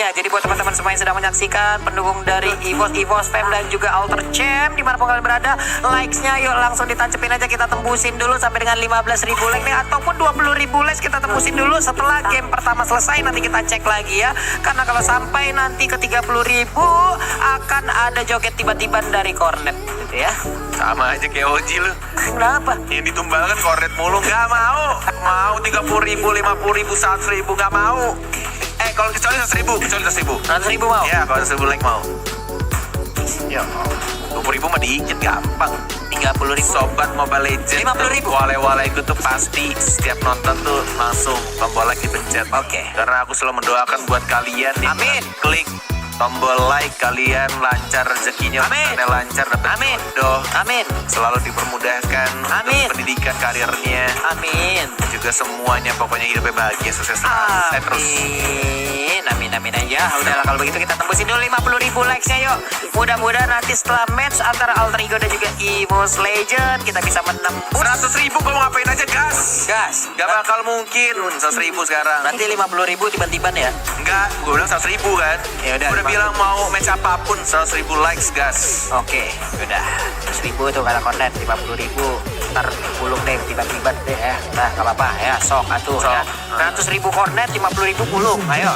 like-nya. Jadi buat teman-teman semua yang sedang menyaksikan, pendukung dari EVOS Fam dan juga Alter Champ dimanapun kalian berada, likes-nya yuk langsung ditancepin aja, kita tembusin dulu sampai dengan 15.000 like nih, ataupun 20.000 like kita tembusin dulu setelah game pertama selesai. Nanti kita cek lagi ya, karena kalau sampai nanti ke 30.000 akan ada joget tiba-tiba dari Kornet gitu ya. Sama aja kayak Oji lu. Kenapa? Yang ditumbalkan Kornet mulu. Gak mau. Mau 30.000, 50.000, 100.000 gak mau. Kalau kecuali 100.000 mau? Ya, kalau 100.000 like mau. Ya, 20.000 mah dikit, gampang. 30.000. Sobat Mobile Legends 50.000. Wale-wale itu tuh pasti setiap nonton tuh langsung tombol like dipencet. Oke. Karena aku selalu mendoakan buat kalian yang Amin. klik tombol like, kalian lancar rezekinya, Amin. lancar dapat Amin. jodoh, Amin. selalu dipermudahkan Amin. untuk pendidikan karirnya, Amin. juga semuanya pokoknya hidupnya bahagia, sukses terus. Amin aja. Udahlah kalau begitu kita tembusin dulu 50.000 likes-nya yuk. Mudah-mudahan nanti setelah match antara Alter Ego dan juga EVOS Legend kita bisa menembus 100.000 kau mau ngapain aja, gas? Gak bakal mungkin 100.000 sekarang. Nanti 50.000 tiba-tiba ya. Enggak, gue bilang 100.000 kan. Ya udah. Udah bilang mau match apapun 100.000 likes, gas. Oke, udah. 100.000 tuh kata Kornet, 50.000. Ntar pulung deh tiba-tiba deh ya. Nah, gak apa-apa ya, sok atuh ya. 100.000 Kornet, 50.000 pulung. Ayo.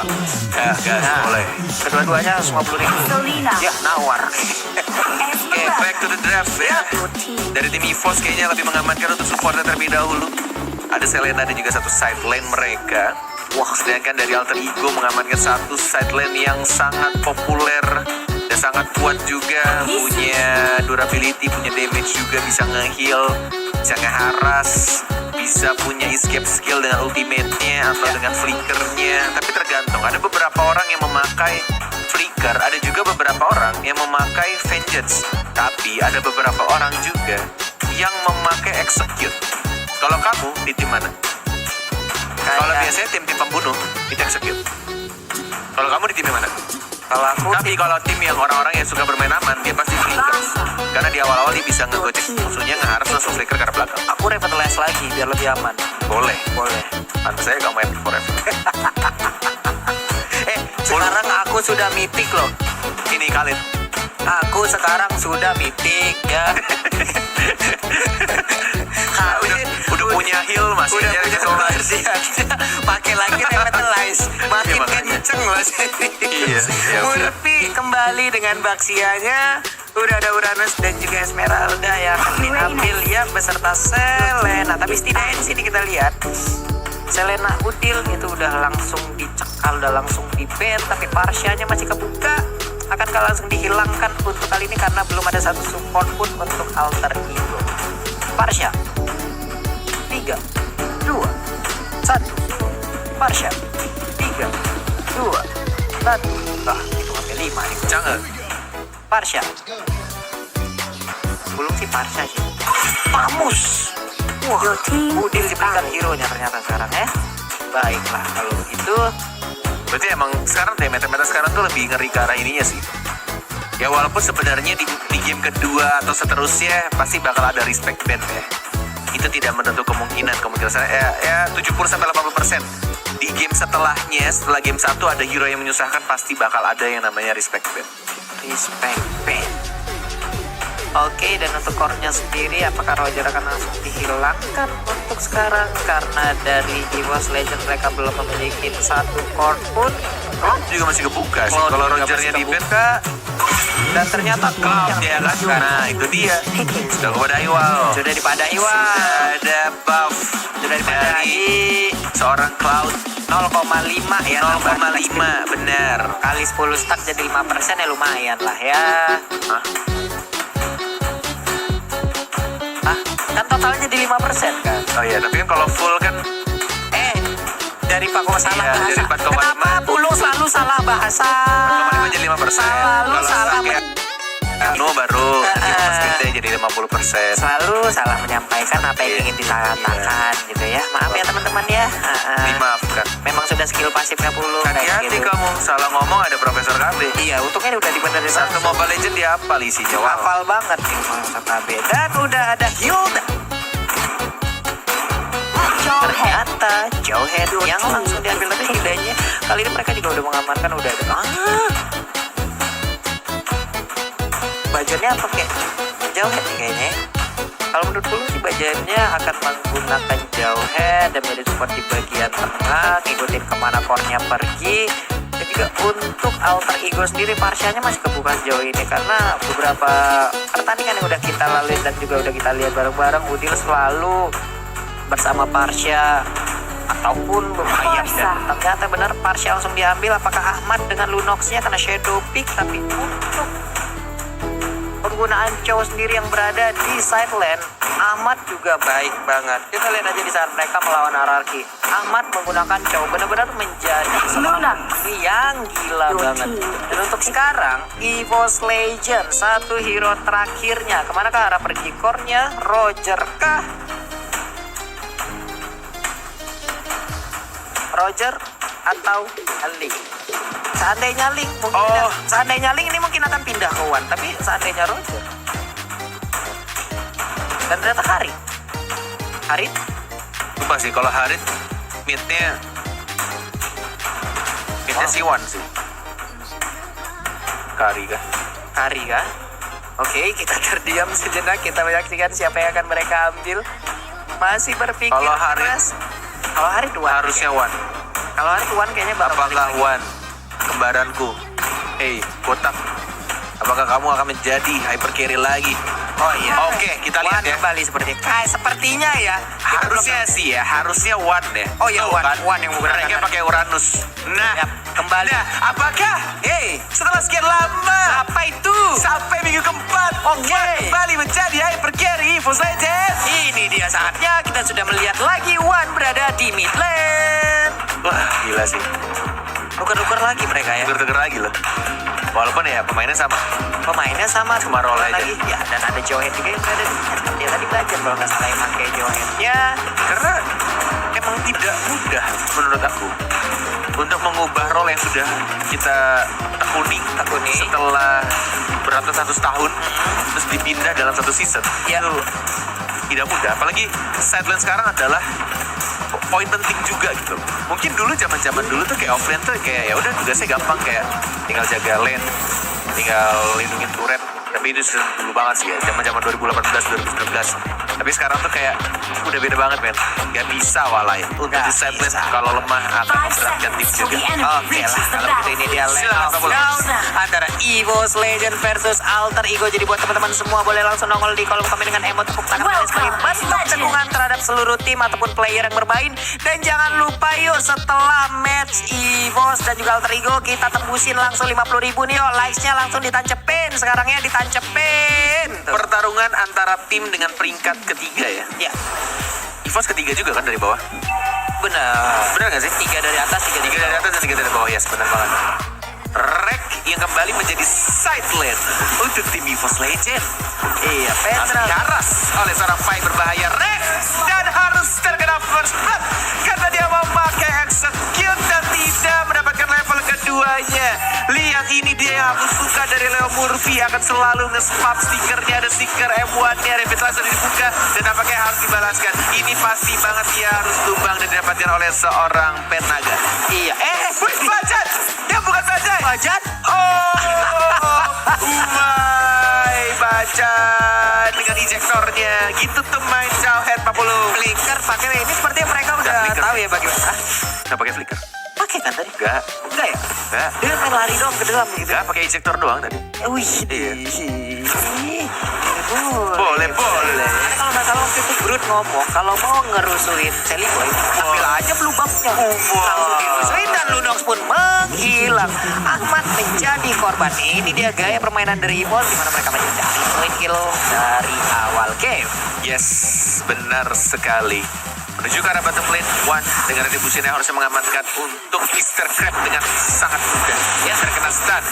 Ya, gas, boleh. Kedua-duanya 50.000. Ya, nawar. Oke, back to the draft ya. Dari tim EVOS kayaknya lebih mengamankan untuk supporter terlebih dahulu. Ada Selena dan juga satu side lane mereka. Wah, sedangkan dari Alter Ego mengamankan satu side lane yang sangat populer dan sangat kuat juga. Punya durability, punya damage juga, bisa nge-heal, bisa nge-harass, bisa punya escape skill dengan ultimate-nya atau dengan flickernya. Tapi tergantung, ada beberapa orang yang memakai flicker, ada juga beberapa orang yang memakai vengeance. Tapi ada beberapa orang juga yang memakai execute. Kalau kamu di tim mana? Kalau biasanya tim pembunuh itu execute. Kalau kamu di tim mana? Kalau aku Tapi kalau tim yang orang-orang yang suka bermain aman, dia pasti flicker. Karena di awal-awal dia bisa ngegocek musuhnya, ngeharus langsung flicker ke belakang. aku revitalize lagi biar lebih aman. Boleh. Boleh. Pantes saya kamu epic forever. Sekarang aku sudah mythic loh. Ini kalian. Aku sekarang sudah mythic ya. Udah punya heal masih Udah nyari punya solar. pakai lagi revitalize, makin Iya, makanya. kenceng loh. Iya. Murphy kembali dengan baksianya. Udah ada Uranus dan juga Esmeralda yang akan diambil ya beserta Selena. Tapi setidaknya di sini kita lihat Selena Udil itu udah langsung dicekal, udah langsung di-ban, tapi Parsianya masih kebuka. Akankah langsung dihilangkan untuk kali ini karena belum ada satu support pun untuk Alter Ego. Parsia 3, 2, 1. Parsia 3, 2, 1. Nah, itu sampai 5 nih. Jangan. Parsia. Belum sih Parsia sih. Pamus. Wah, Udil diberikan hero-nya ternyata sekarang ya. Baiklah kalau begitu. Berarti emang sekarang deh meta-meta sekarang tuh lebih ngeri ke arah ininya sih. Ya walaupun sebenarnya di game kedua atau seterusnya pasti bakal ada respect ban ya. Itu tidak menutup kemungkinan ya 70-80%. Di game setelahnya, setelah game 1 ada hero yang menyusahkan, pasti bakal ada yang namanya respect ban. Respect ban. Oke, dan untuk core-nya sendiri apakah Roger akan langsung dihilangkan untuk sekarang? Karena dari EVOS Legend mereka belum memiliki satu core pun. Cloud juga masih kebuka sih. Kalau Rogernya di ban, dan ternyata Cloud ya kan? Nah itu dia. Sudah kepada Iwal. Sudah dipadai Wal. Sudah ada buff. Sudah dipadai dari seorang Cloud. 0,5 ya. 0,5 benar. Kali 10 stack jadi 5% ya lumayan lah ya. Hah? Kan totalnya jadi 5% kan? Oh iya, tapi kan kalau full kan Dari Pak Koma salah Iya, bahasa. dari 4,5. Kenapa Pulung selalu salah bahasa? 4,5 jadi 5%. Selalu Kalau salah stack ya, Anu baru Mas gede jadi 50%. Selalu salah menyampaikan apa yang ingin dikatakan gitu ya. Maaf ya teman-teman ya. Dimaafkan. Memang sudah skill pasifnya Pulung kayak Hati-hati gitu. kamu, salah ngomong ada Profesor KB. Iya, untungnya udah dibenerin Satu langsung. Mobile Legend dia hafal isinya. Wow. Hafal banget nih Profesor KB. Dan udah ada Hilda. Ternyata Jauhead yang langsung diambil, tapi setidaknya kali ini mereka juga udah mengamankan, udah ada. Bajannya pakai jauhead nih kayaknya. Kalau menurut gue sih bajannya akan menggunakan jauhead dan menjadi support di bagian tengah, ngikutin kemana core-nya pergi. Dan juga untuk alter ego sendiri Parsianya masih kebuka sejauh ini karena beberapa pertandingan yang udah kita lalui dan juga udah kita lihat bareng-bareng, Udil selalu bersama Parsia ataupun bermain, dan ternyata benar Parsia langsung diambil. Apakah Ahmad dengan Lunox-nya karena shadow pick, tapi untuk penggunaan Chow sendiri yang berada di side lane, Ahmad juga baik banget. Kita lihat aja di saat mereka melawan Ararki, Ahmad menggunakan Chow benar-benar menjadi seorang yang gila banget. Dan untuk sekarang EVOS Legend, satu hero terakhirnya, kemana ke arah pergi core-nya? Roger kah? Roger atau Link? Seandainya Link mungkin seandainya Link ini mungkin akan pindah ke Wan, tapi seandainya Roger dan ternyata Harit Lupa sih kalau Harit midnya si Wan sih. Kari kah? Oke, kita terdiam sejenak, kita menyaksikan siapa yang akan mereka ambil. Masih berpikir kalau Harit keras. Kalau Harit Wan harusnya Wan. Kalau Harit Wan kayaknya bakal balik Apakah lagi. Wan, kembaranku, botak, apakah kamu akan menjadi hyper carry lagi? Oh iya. Oke, kita lihat Wan ya. kembali sepertinya ya. Harusnya Wan ya. Oh iya, Tuh Wan. kan? Wan yang menggunakan. Mereka pakai Uranus. Yap, kembali. Nah, apakah setelah sekian lama Apa itu? sampai minggu keempat, Wan kembali menjadi hyper carry EVOS Legends? Ini dia saatnya kita sudah melihat lagi Wan berada di mid lane. Wah, gila sih. Tuker-tuker lagi mereka ya. Tuker-tuker lagi loh. Walaupun ya pemainnya sama. Pemainnya sama, Cuma role aja. lagi. Ya, dan ada Johead juga yang berada di sini. Dia tadi belajar kalau nggak salah yang pakai Joheadnya. Karena emang tidak mudah menurut aku untuk mengubah role yang sudah kita tekuni setelah beratus-ratus tahun terus dipindah dalam satu season. Ya. Itu tidak mudah. Apalagi sideline sekarang adalah poin penting juga gitu. Mungkin dulu zaman dulu tuh kayak offlane tuh kayak ya udah tugasnya gampang, kayak tinggal jaga lane, tinggal lindungin turret. Tapi itu sudah dulu banget sih ya, zaman 2018 2019. Tapi sekarang tuh kayak udah beda banget men. Gak bisa walai untuk di side lane kalau lemah akan memberatkan tim juga. Oke lah, kalau gitu ini dia lane Silakan, of Pak Polo. down antara EVOS Legend versus Alter Ego. Jadi buat teman-teman semua boleh langsung nongol di kolom komen dengan emot tepuk tangan kalian sebagai bentuk dukungan terhadap seluruh tim ataupun player yang bermain. Dan jangan lupa yuk, setelah match EVOS dan juga Alter Ego kita tembusin langsung 50.000 nih yuk. Likes-nya langsung ditancepin, sekarangnya ditancepin. Pertarungan antara tim dengan peringkat ketiga ya. Ya, EVOS ketiga juga kan dari bawah. Benar gak sih? 3 dari atas, 3 Tiga dari atas dan 3 dari bawah, yes, benar banget. Rek yang kembali menjadi side lane untuk tim EVOS Legend. Iya, Langsung Petra. diharas oleh seorang fight berbahaya Rek, dan harus terkena first blood karena dia memakai execute dan tidak mendapatkan level keduanya. Lihat, ini dia yang aku suka dari Leo Murphy, akan selalu nge-spam stikernya, ada stiker M1-nya, revitalizer dibuka dan nampaknya harus dibalaskan. Ini pasti banget dia harus tumbang dan didapatkan oleh seorang Penaga. Iya, Wih, Bajan! Dia bukan Bajan! Bajan? Bajan dengan ejektornya. Gitu tuh main Jauhead 40. Flicker pakai ini seperti yang mereka udah flicker. tahu ya bagaimana. Nggak pakai flicker? Pakai kan tadi? Enggak. Enggak ya? Enggak. Dia main lari dong ke dalam gitu. Enggak, pakai ejektor doang tadi. Wih, Iya. boleh. Boleh. Karena kalau nggak salah waktu itu Groot ngomong kalau mau ngerusuin Sally Boy, ambil aja blue buff-nya. Langsung dirusuin dan Lunox pun menghilang. Ahmad menjadi korban. Ini dia gaya permainan dari EVOS di mana mereka mencari poin kill dari awal game. Yes, benar sekali. Menuju ke arah bottom lane, Wan dengan retribution yang harusnya mengamankan untuk Mr. Crab dengan sangat mudah. Ya, terkena stun.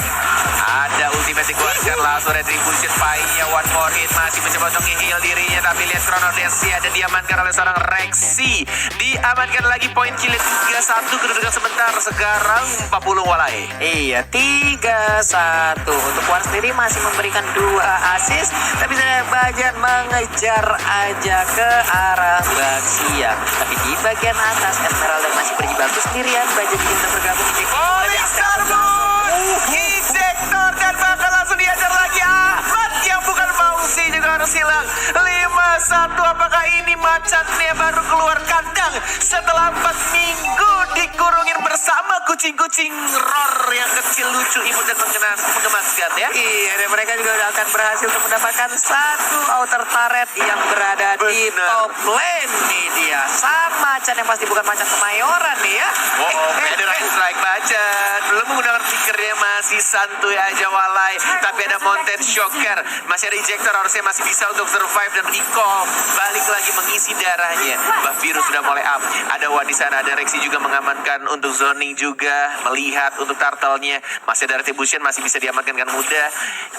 Ada ulti damage dikeluarkan langsung retribution Pai-nya one more hit masih mencoba untuk nge-heal dirinya tapi lihat Chrono Dash ada diamankan oleh seorang Rexy. Diamankan lagi poin kill 3-1 kedudukan sebentar sekarang 40 walai. Iya, 3-1. Untuk Wan sendiri masih memberikan 2 assist, tapi saya Bajan mengejar aja ke arah Baxia. Tapi di bagian atas Esmeralda masih berjibaku sendirian. Bajan juga bergabung di Ejector dan bakal langsung diajar lagi Ahmad yang bukan Fauzi juga harus hilang. 5-1, apakah ini macannya baru keluar kandang setelah 4 minggu dikurungin bersama kucing-kucing roar yang kecil lucu imut dan mengemaskan ya. Iya, dan mereka juga akan berhasil untuk mendapatkan satu outer turret yang berada di top lane nih dia. Sang macan yang pasti bukan macan kemayoran nih ya. Federal strike Bajan belum menggunakan triggernya, masih santuy aja walai. Tapi ada Mountain Shocker, masih ada ejector, harusnya masih bisa untuk survive dan recall balik lagi mengisi darahnya. Buff biru sudah mulai up, ada Wan di sana, ada Rexy juga mengamankan untuk zoning juga, melihat untuk turtle-nya masih ada retribution, masih bisa diamankan dengan mudah.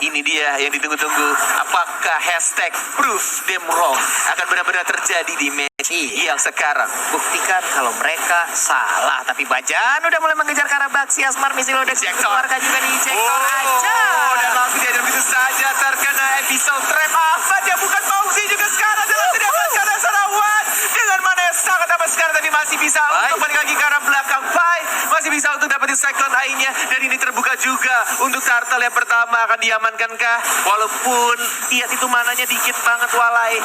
Ini dia yang ditunggu-tunggu, apakah hashtag proof them wrong akan benar-benar terjadi di match yang sekarang? Buktikan kalau mereka salah. Tapi Bajan udah mulai mengejar ke arah Baxia. Smart Missile udah dikeluarkan juga di ejector aja. Dan langsung dia begitu saja terkena episode trap. Ahmad yang bukan Fauzi juga sekarang dalam tidak karena Sarawan dengan mana yang sangat amat sekarang, tapi masih bisa untuk balik lagi ke arah belakang. Pai masih bisa untuk dapetin cyclone eye-nya, dan ini terbuka juga untuk turtle yang pertama. Akan diamankankah? Walaupun lihat itu mananya dikit banget walai,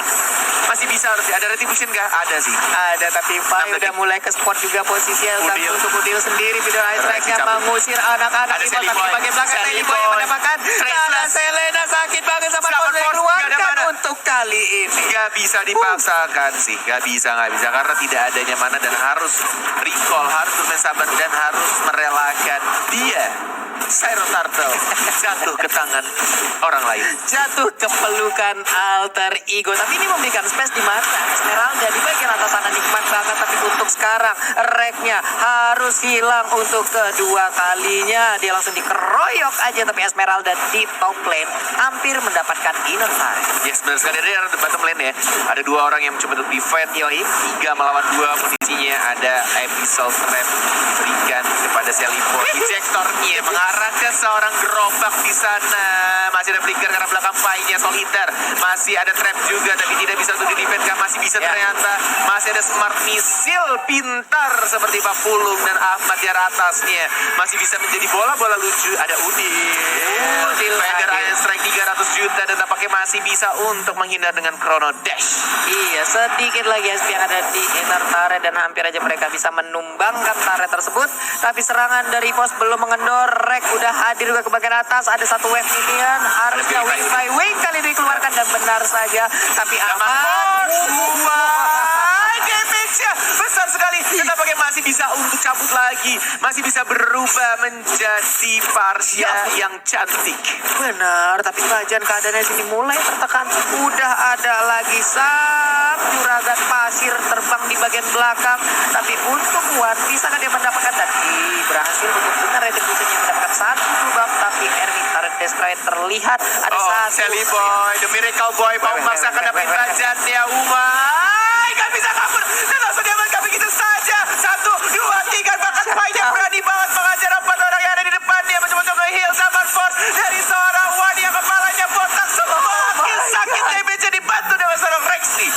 masih bisa harusnya. Ada retribution kah? Ada sih. Ada, tapi Pai udah mulai ke spot juga posisinya. Tapi untuk Udil sendiri video ice strike-nya mengusir anak-anak Ada Ivo. Sally Tapi Boy. di bagian belakang Sally Sally Boy yang Boy. mendapatkan karena Selena sakit banget sama Sama Force Force dikeluarkan nggak ada mana. untuk kali ini. Gak bisa dipaksakan sih, gak bisa karena tidak adanya mana dan harus recall, harus bermain sabar dan harus merelakan dia Cyro Turtle jatuh ke tangan orang lain. Jatuh ke pelukan alter ego. Tapi ini memberikan space di mana Esmeralda di bagian atas sana nikmat banget. Tapi untuk sekarang reknya harus hilang untuk kedua kalinya. Dia langsung dikeroyok aja. Tapi Esmeralda di top lane hampir mendapatkan inner turret. Yes, benar sekali. Dari arah bottom lane ya, ada 2 orang yang mencoba untuk defend. Yoi, 3 melawan 2 posisinya. Ada episode trap diberikan kepada Sally Boy. Ejectornya mengarah ke seorang gerobak di sana. Masih ada flicker karena belakang Pai-nya soliter. Masih ada trap juga, tapi tidak bisa untuk di-defend. Masih bisa ternyata. Masih ada smart missile pintar seperti Pak Pulung dan Ahmad di atasnya. Masih bisa menjadi bola-bola lucu. Ada Udil. Feather Iron Strike 300 juta dan tampaknya masih bisa untuk menghindar dengan Chrono Dash. Iya, sedikit lagi SP yang ada di inner turret dan hampir aja mereka bisa menumbangkan turret tersebut. Tapi serangan dari Pos belum mengendor. Rek udah hadir juga ke bagian atas. Ada satu wave minion. Harusnya wing by wing kali ini dikeluarkan dan benar saja. Tapi aman. Damage-nya besar sekali. Tetapi masih bisa untuk cabut lagi. Masih bisa berubah menjadi Parsia yang cantik. Benar, tapi Bajan keadaannya sini mulai tertekan. Udah ada lagi sang juragan pasir terbang di bagian belakang. Tapi untuk Wan, bisakah dia mendapatkan tadi? Berhasil untuk benar retribution yang mendapatkan satu lubang. Tapi Erwin Turret Destroyer terlihat ada satu. Sally Boy, the Miracle Boy mau memaksakan dapat Bajan ya Umay. Gak bisa kabur. Dan langsung diamankan begitu saja. 1, 2, 3. Bahkan Pai-nya berani banget mengajar 4 orang yang ada di depannya. Mencoba untuk nge-heal Zaman Force dari seorang Wan yang kepalanya botak semua. Sakit damage-nya dibantu dengan seorang Rexy.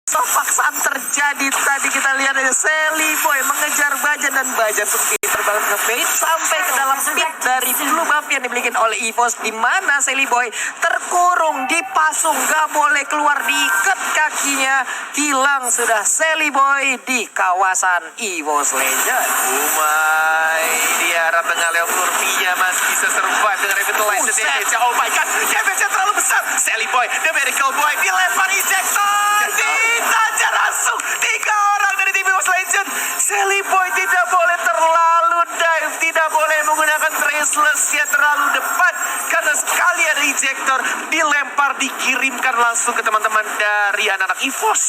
Paksaan terjadi tadi, kita lihat aja Sally Boy mengejar Bajan dan Bajan pun terbang nge-bait sampai ke dalam pit dari blue buff yang dimiliki oleh EVOS, di mana Sally Boy terkurung, dipasung, gak boleh keluar, diikat kakinya, hilang sudah Sally Boy di kawasan EVOS Legend. Umay di arah tengah Leon Murphy-nya masih bisa survive dengan revitalize damage. Oh my god, damage-nya terlalu besar. Sally Boy, the Miracle Boy dilempar ejector. Ditajar langsung 3 orang dari tim EVOS Legend. Sally Boy tidak boleh terlalu dive, tidak boleh menggunakan traceless, dia terlalu depan karena sekali ada projector dilempar, dikirimkan langsung ke teman-teman dari anak-anak EVOS.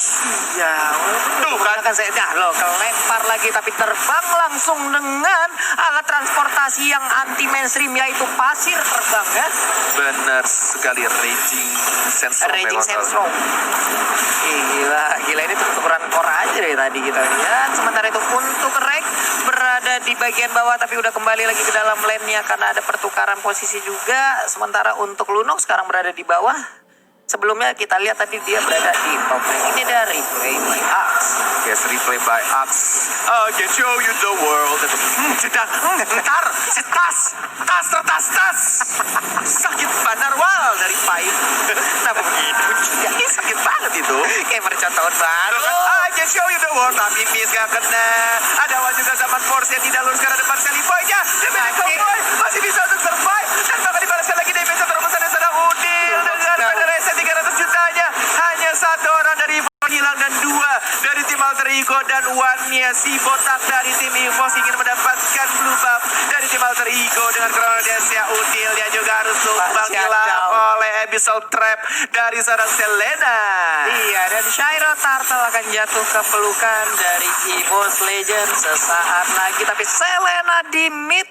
Ya, Tuh kan. kan saya loh kelempar lagi tapi terbang langsung dengan alat transportasi yang anti mainstream yaitu pasir terbang ya. Benar sekali, Raging Sandstorm. Raging Sandstorm. Gila ini tukeran core aja dari tadi kita lihat. Sementara itu untuk Rek berada di bagian bawah tapi udah kembali lagi ke dalam lane-nya karena ada pertukaran posisi juga. Sementara untuk Lunox sekarang berada di bawah. Sebelumnya kita lihat tadi dia berada di top lane. Ini dari Replay by Axe. Yes, Replay by Axe. I can show you the world. Ntar, tas. Sakit banar wal dari Pai. Kenapa begitu? Ini sakit banget itu. Kayak percontohan baru. I can show you the world. Tapi miss gak kena. Ada Wan juga zaman Force yang tidak lurus karena depan Sally Boy-nya. Domenico Boy masih bisa untuk survive. Dan bahkan dibalaskan lagi damage terobosan yang sedang Udil. Dengan pada reset 300 jutanya. Hanya satu orang dari hilang dan dua dari tim Alter Ego dan one-nya si botak dari tim EVOS ingin mendapatkan blue buff dari tim Alter Ego dengan Chronodesia Udil. Dia juga harus tumbang hilang oleh Abyssal Trap dari seorang Selena. Iya, dan Shiro Turtle akan jatuh ke pelukan dari EVOS Legends sesaat lagi. Tapi Selena di mid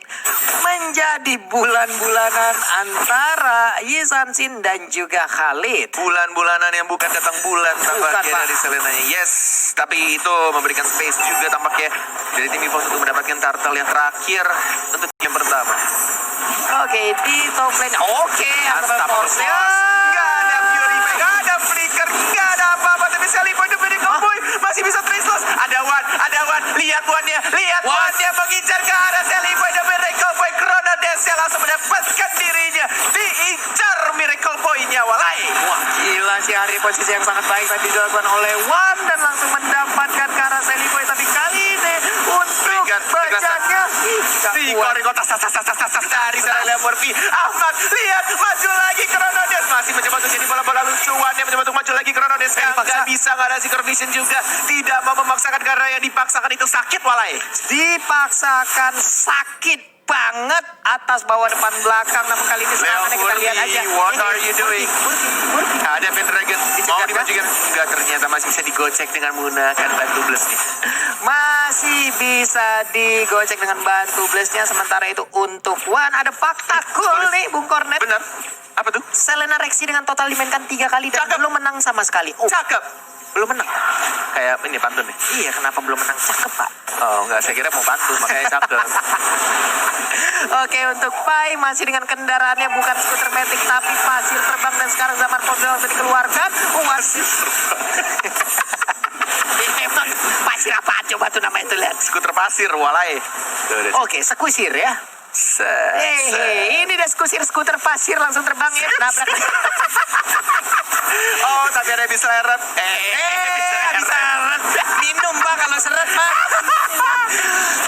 menjadi bulan-bulanan antara Yisansin dan juga Khalid. Bulan-bulanan yang bukan datang bulan tampaknya Pak. dari Selenanya. Yes, tapi itu memberikan space juga tampaknya dari tim EVOS untuk mendapatkan turtle yang terakhir untuk game pertama. Oke, di top lane. Oke, ada force. Nggak ada Fury, nggak ada flicker, nggak ada apa-apa. Tapi Sally Boy Boy masih bisa trace loss. Ada Wan, lihat Wan-nya mengincar ke arah Sally Boy dan Miracle Boy. Chronodesia langsung mendapatkan dirinya. Diincar Miracle Boy-nya, walai. Wah, gila sih hari posisi yang sangat baik tadi dilakukan oleh Wan dan langsung mendapatkan ke arah Sally Boy. Tapi kali ini untuk bacanya Riko tas dari Saraya Murphy. Ahmad lihat maju lagi Chronodes masih mencoba untuk jadi bola-bola lucuan yang mencoba untuk maju lagi Chronodes nggak bisa, nggak ada Seeker Vision juga, tidak mau memaksakan karena yang dipaksakan itu sakit walai. Dipaksakan sakit banget atas bawah depan belakang. Namun kali ini serangannya kita lihat aja. What are you doing? Ada Pendragon mau dimajukan enggak, ternyata masih bisa digocek dengan menggunakan bantu blessnya. Masih bisa digocek dengan bantu blessnya. Sementara itu untuk Wan ada fakta cool nih Bung Kornet. Benar. Apa tuh? Selena Rexy dengan total dimainkan 3 kali dan belum menang sama sekali. Oh, Cakep. belum menang. Kayak ini pantun nih. Iya, kenapa belum menang? Cakep, Pak. Oh enggak, saya kira mau pantun makanya cakep. Oke, untuk Pai masih dengan kendaraannya bukan skuter matic tapi pasir terbang dan sekarang zaman Porzel sudah dikeluarkan. Wasit. Emang pasir apa coba tuh namanya itu lihat. Skuter pasir walai. Oke, sekuisir ya. Ini dia skuter pasir langsung terbang ya, nabrak. Oh, tapi ada bisa seret. Bisa seret. Minum Pak kalau seret Pak.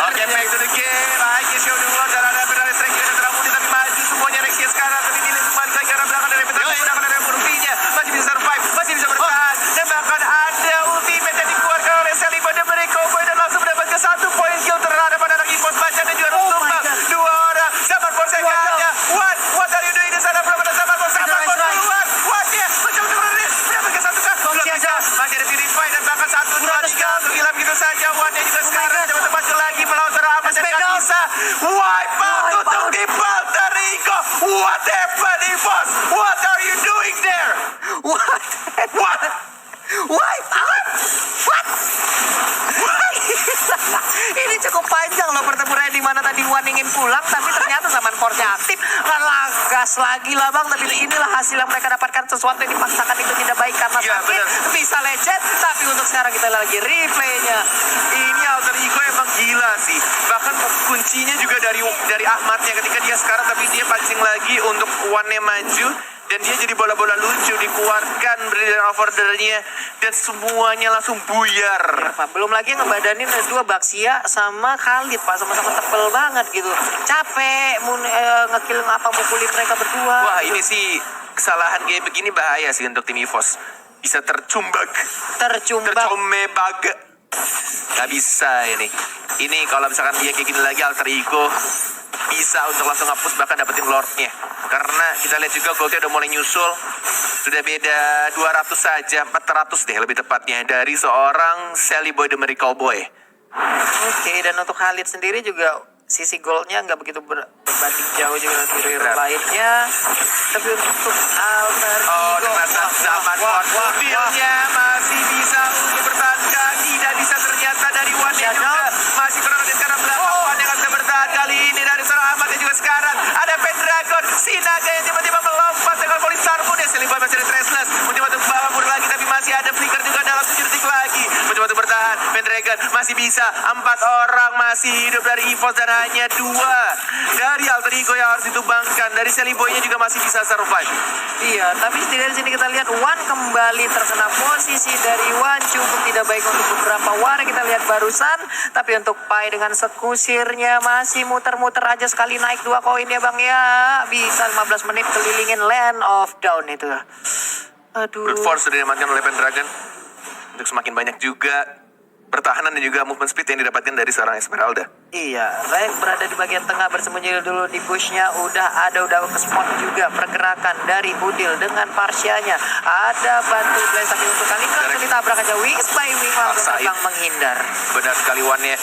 Oke, back to the game. Lagi show di luar dan ada pedal listrik dan teramudi tapi maju semuanya Rexy sekarang tapi pilih kembali lagi karena belakang dari Peter menggunakan dari Murphy-nya masih bisa survive, masih bisa bertahan dan bahkan ada ultimate yang dikeluarkan oleh Sally Boy dan Miracle Boy dan langsung mendapatkan 1 poin kill terhadap anak EVOS Bacan dan juga tumbang 2 orang. Zaman Force yang hanya what are you doing di sana? Belum ada zaman Force keluar. What-nya macam terus mendapatkan 1 kan belum bisa. Masih ada Purify dan bahkan 1 2 3 untuk hilang gitu saja. One-nya juga sekarang coba maju lagi melawan seorang Ahmad dan gak bisa. Wipe out untuk di Alter Ego. What happened EVOS? What are you doing there? What? Wipe out? What? Ini cukup panjang loh pertempurannya di mana tadi Wan ingin pulang tapi ternyata zaman Force aktif lagas lagi lah bang. Tapi inilah hasil yang mereka dapatkan, sesuatu yang dipaksakan itu tidak baik karena sakit bisa lecet. Tapi untuk sekarang kita lagi replaynya. Ini Alter Ego emang gila sih. Bahkan kuncinya juga dari Ahmadnya ketika dia sekarang tapi dia pancing lagi untuk One-nya maju. Dan dia jadi bola-bola lucu, dikeluarkan brilliant ordernya dan semuanya langsung buyar. Ya, Pak. Belum lagi ngebadanin dua Baxia sama Khalid Pak, sama-sama tebel banget gitu. Capek ngekill mukulin mereka berdua. Wah ini sih kesalahan kayak begini bahaya sih untuk tim EVOS. Bisa tercumbag. Tercomebag. Gak bisa ini. Ini kalau misalkan dia kayak gini lagi Alter Ego bisa untuk langsung ngapus bahkan dapetin Lordnya. Karena kita lihat juga goldnya udah mulai nyusul. Sudah beda 200 saja, 400 deh lebih tepatnya dari seorang Sally Boy the Miracle Boy. Oke, dan untuk Khalid sendiri juga sisi goldnya nggak begitu berbanding jauh juga dengan hero lainnya. Tapi untuk Alter Ego, ternyata zaman mobilnya masih bisa untuk bertahan. Tidak bisa ternyata dari Wane juga. Masih berada sekarang belakang. Wane yang bisa bertahan kali ini dari seorang Ahmad dan juga sekarang ada Pendragon. Sinaga yang tiba-tiba melompat dengan Polisar pun ya. Seliboy masih ada Stressless. Mencoba untuk bawa mundur lagi tapi masih ada Flicker juga dalam 7 detik lagi. Mencoba untuk bertahan. Pendragon masih bisa. 4 orang masih hidup dari EVOS dan hanya 2 dari Alter Ego yang harus ditumbangkan. Dari Sally Boy-nya juga masih bisa survive. Iya, tapi dari sini kita lihat Wan kembali terkena posisi dari Wan cukup tidak baik untuk beberapa war kita lihat barusan. Tapi untuk Pai dengan sekusirnya masih muter-muter aja sekali naik 2 koin ya bang ya. Bisa 15 menit kelilingin Land of Dawn itu. Aduh. Brute Force sudah diamankan oleh Pendragon untuk semakin banyak juga pertahanan dan juga movement speed yang didapatkan dari seorang Esmeralda. Iya, Rek berada di bagian tengah bersembunyi dulu di bushnya. Udah ke spot juga pergerakan dari Udil dengan Parsianya. Ada bantu Blaze tapi untuk kali ini langsung ditabrak aja Wings by Wing langsung terbang menghindar. Benar sekali Wan-nya.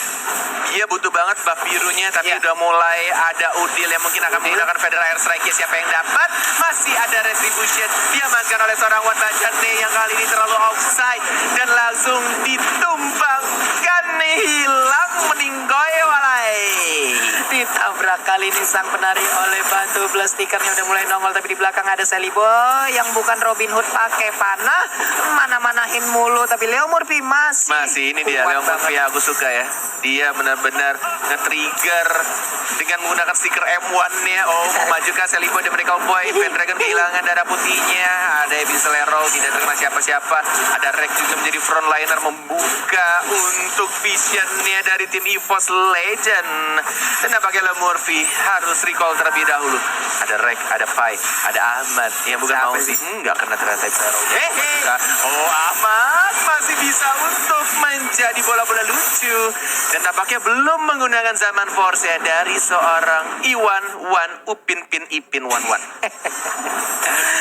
Dia butuh banget buff birunya tapi udah mulai ada Udil yang mungkin akan menggunakan Federal Air Strike. Siapa yang dapat? Masih ada Retribution. Diamankan oleh seorang Wan Tajane yang kali ini terlalu offside dan langsung ditumbangkan, hilang meninggoy walai. Ditabrak kali ini sang penari oleh bantu Blast. Stickernya udah mulai nongol tapi di belakang ada Sally Boy yang bukan Robin Hood pakai panah. Mana-manahin mulu tapi Leo Murphy masih ini dia Leo Murphy yang aku suka ya. Dia benar-benar nge-trigger dengan menggunakan stiker M1-nya. Memajukan Sally Boy dan Miracle Boy. Pendragon kehilangan darah putihnya. Ada Ebisolero tidak terkena siapa-siapa. Ada Rek juga menjadi frontliner membuka untuk visionnya dari tim EVOS Legend. Dan nampaknya Leo Murphy harus recall terlebih dahulu. Ada Rek, ada Pai, ada Ahmad yang bukan mau sih. Enggak kena ternyata Ebisolero. Ahmad masih bisa untuk menjadi bola-bola lucu. Dan nampaknya belum menggunakan zaman force ya dari seorang Iwan Wan Upin Pin Ipin Wan Wan.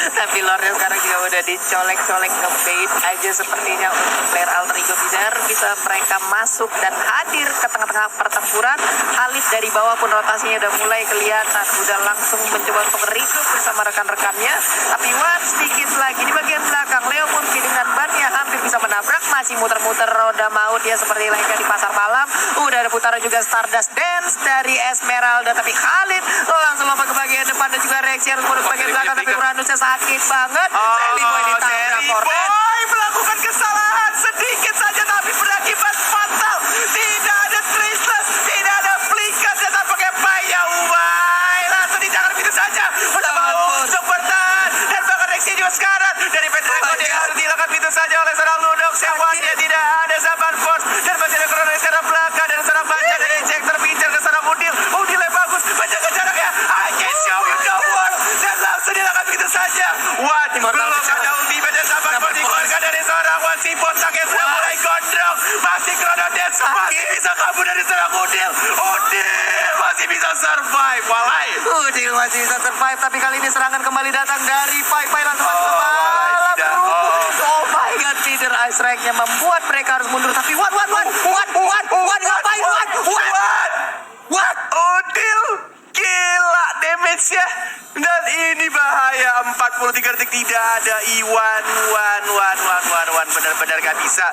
Tapi Lordnya sekarang juga udah dicolek-colek ke bait aja sepertinya untuk player Alter Ego biar bisa mereka masuk dan hadir ke tengah-tengah pertempuran. Khalid dari bawah pun rotasinya udah mulai kelihatan, udah langsung mencoba untuk regroup bersama rekan-rekannya. Tapi Wan sedikit lagi di bagian belakang Leo Murphy dengan bannya hampir bisa menabrak, masih muter-muter roda maut ya seperti layaknya di pasar malam. Udah ada putaran juga Stardust Dance dari Esmeralda tapi Khalid langsung lompat ke bagian depan dan juga reaksi harus mundur ke bagian belakang tapi Uranusnya sakit banget. Sally Boy ditabrak Cornet. Melakukan kesalahan sedikit saja tapi berakibat fatal. Tidak ada Stressless, tidak ada Flicker dan tampaknya Paya Ubai langsung dijangan begitu saja. Udah mau untuk bertahan dan bahkan reaksi juga sekarang dari Pendragon yang harus dihilangkan begitu saja oleh seorang Ludok. Siawanya tidak ada Zaman Force dan masih ada Kronos secara belakang dan seorang baca dan ejek terpincar ke seorang Udil. Udil yang bagus menjaga jaraknya. I can show you the world dan langsung dihilangkan begitu saja. Wan belum ada ulti pada Zaman Force dikeluarkan dari seorang Wan. Si Botak yang sudah mulai gondrong. Masih Kronos Dance masih bisa kabur dari seorang Udil. Udil masih bisa survive. Walai. Udil masih bisa survive tapi kali ini serangan kembali datang dari Pai langsung masuk ke malam. Oh my god, feeder ice strike-nya membuat mereka harus mundur tapi Wan ngapain Wan? Udil gila damage-nya. Dan ini bahaya 43 detik tidak ada Iwan Wan benar-benar gak bisa,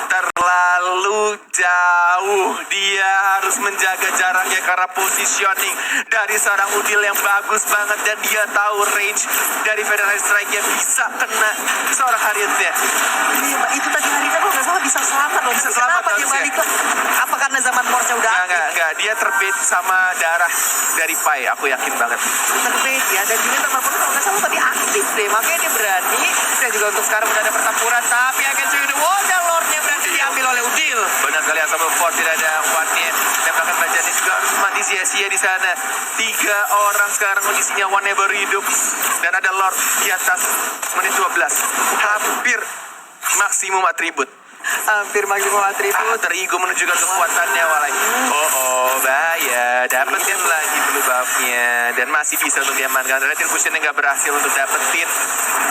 terlalu jauh. Dia harus menjaga jaraknya karena positioning dari seorang Udil yang bagus banget dan dia tahu range dari Federal Strike yang bisa kena seorang Harrietnya. Itu tadi Harita kalau nggak salah bisa selamat loh. Bisa selamat kenapa dia balik ke? Apa karena Zaman Force udah aktif? Enggak, dia terbit sama darah dari Pai, aku yakin banget. Terbit ya, dan juga Zaman Force kalau nggak salah tadi aktif deh, makanya dia berani. Dan juga untuk sekarang udah ada pertempuran, tapi akan sudah dan Lordnya berhasil diambil oleh Udil. Benar kali Asal Force tidak ada Wan-nya. Dan bahkan Bajani juga harus mati sia-sia di sana. 3 orang sekarang kondisinya Wan-nya baru hidup. Dan ada Lord di atas menit 12. Hampir maksimum atribut. Hampir maksimum atribut. Alter ego menunjukkan kekuatannya walai. Bahaya. Dapetin lagi blue buff-nya. Dan masih bisa untuk diamankan. Retribution-nya nggak berhasil untuk dapetin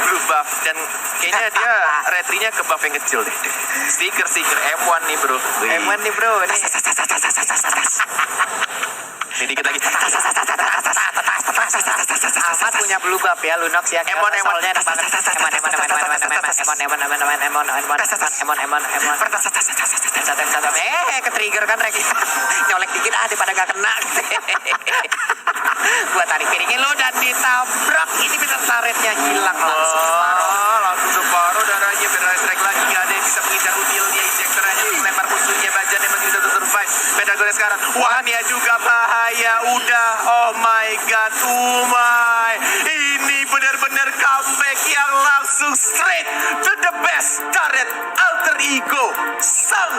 blue buff. Dan kayaknya dia retrinya ke buff yang kecil deh. Stiker M1 nih bro. M1 nih bro. Nih. Ini dikit lagi. Ahmad punya blue buff ya, Lunox ya. Emon. Soalnya enak banget. Ketrigger kan Rek. Nyolek dikit daripada gak kena. Gua tarik piringin lu dan ditabrak. Ini bisa turretnya hilang langsung separuh. Langsung separuh darahnya. Berstrike lagi. Gak ada yang bisa mengincar utilnya. Injektor aja lempar musuhnya. Bajan yang masih bisa survive. Pedagore sekarang. Wah, Nia juga bahaya. Udah. Oh my god. Ini benar-benar comeback yang langsung straight to the best turret alter ego sang